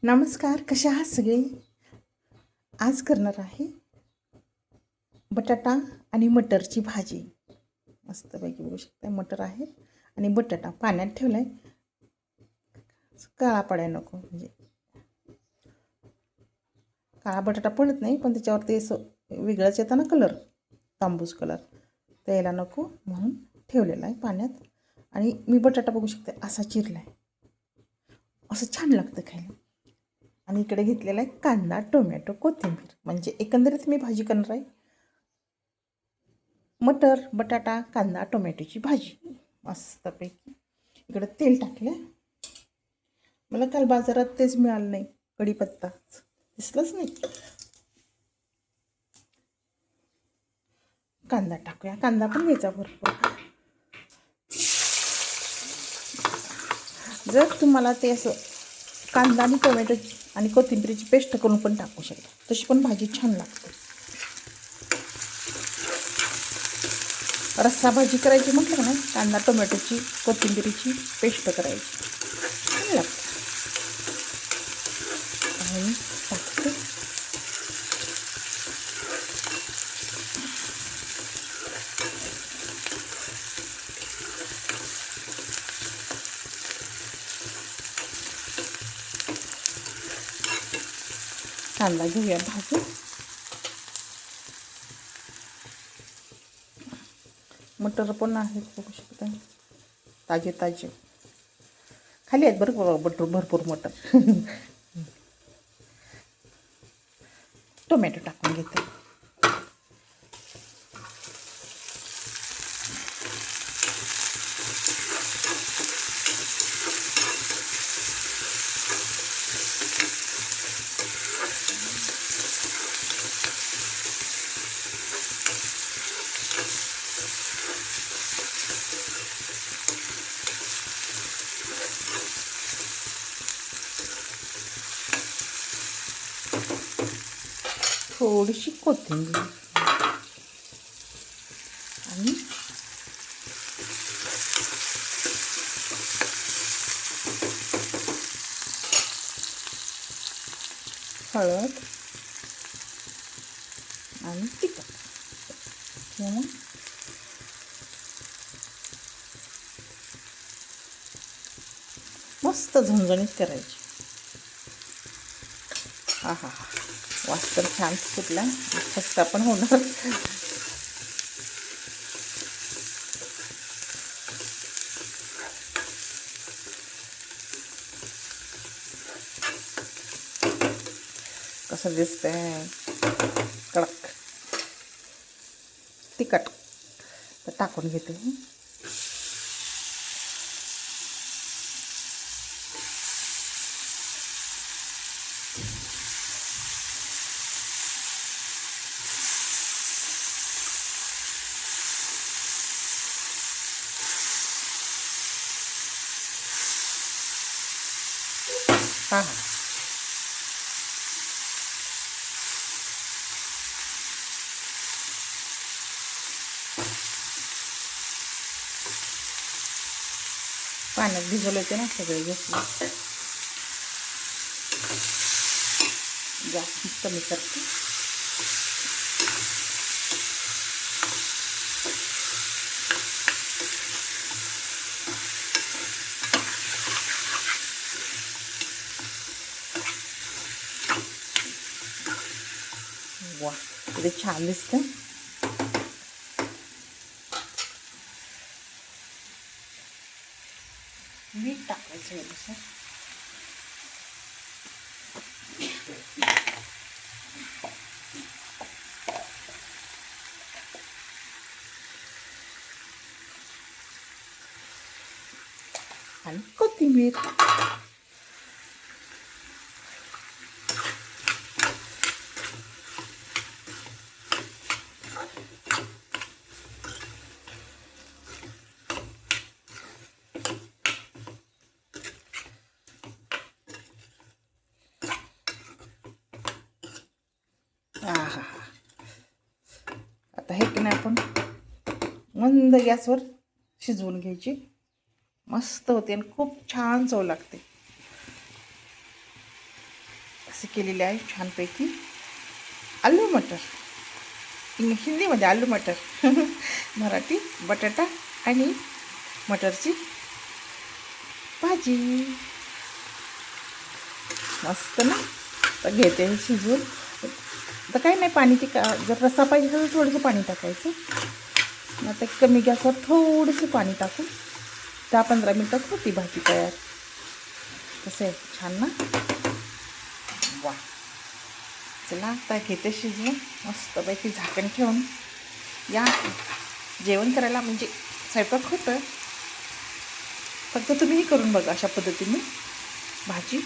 नमस्कार, कशा आहात सगळे? आज करणार आहे बटाटा आणि मटरची भाजी. मस्तपैकी बघू शकता, मटर आहेत आणि बटाटा पाण्यात ठेवला आहे. काळा पडायला नको, म्हणजे काळा बटाटा पडत नाही, पण त्याच्यावरती असं वेगळंच येतं ना कलर, तांबूस कलर, तर यायला नको म्हणून ठेवलेला आहे पाण्यात. आणि मी बटाटा बघू शकते असा चिरला आहे, असं छान लागतं खायला. आणि इकडे घेतलेला आहे कांदा, टोमॅटो, कोथिंबीर. म्हणजे एकंदरीत मी भाजी करणार आहे मटर, बटाटा, कांदा, टोमॅटोची भाजी मस्तपैकी. इकडं तेल टाकलं. मला काल बाजारात तेच मिळालं नाही, कढीपत्ता दिसलंच नाही. कांदा टाकूया, कांदा पण घ्यायचा भरपूर. जर तुम्हाला ते असं कांदा आणि टोमॅटो आणि कोथिंबीरीची पेस्ट करून पण टाकू शकता, तशी पण भाजी छान लागते. रस्सा भाजी करायची म्हटलं ना, कांदा टोमॅटोची कोथिंबीरीची पेस्ट करायची, छान लागते. आणि टाकते कांदा घेऊया भाजून. मटर पण आहेत बघू शकता, ताजे ताजे खाली आहेत बरं, भरपूर मटर. टोमॅटो टाकून घेते. थोडीशी कोथिंबीर आणि हळद आणि तिखट. मस्त झणझणीत करायची. हा हा हा, वास तर छान सुटला, खस्ता पण होणार. कसं दिसतंय कडक. तिखट तर टाकून घेते. हा हा, पाण्यात भिजवले होते ना सगळे, घेतले. गॅस कमी करते. वा, किती छान दिसतं. मीठ टाकायचं थोडंसं. आणि कोथिंबीर. हा हा, आता हे की नाही आपण मंद गॅसवर शिजवून घ्यायची. मस्त होते आणि खूप छान चव लागते. असे केलेले आहे छानपैकी आलू मटर, हिंदीमध्ये आलू मटर मराठी बटाटा आणि मटरची भाजी. मस्त ना. तर घेते हे शिजवून. तर काही नाही, पाणी ते जर रस्सा पाहिजे तर थोडंसं पाणी टाकायचं. आता कमी गॅसवर थोडंसं पाणी टाकून 10-15 मिनटात होती भाजी तयार. कसं आहे छान ना. वा. चला आता घेते शिजवून मस्तपैकी झाकण ठेवून. या जेवण करायला, म्हणजे स्वयंपाक होतं, फक्त तुम्हीही करून बघा अशा पद्धतीने भाजी.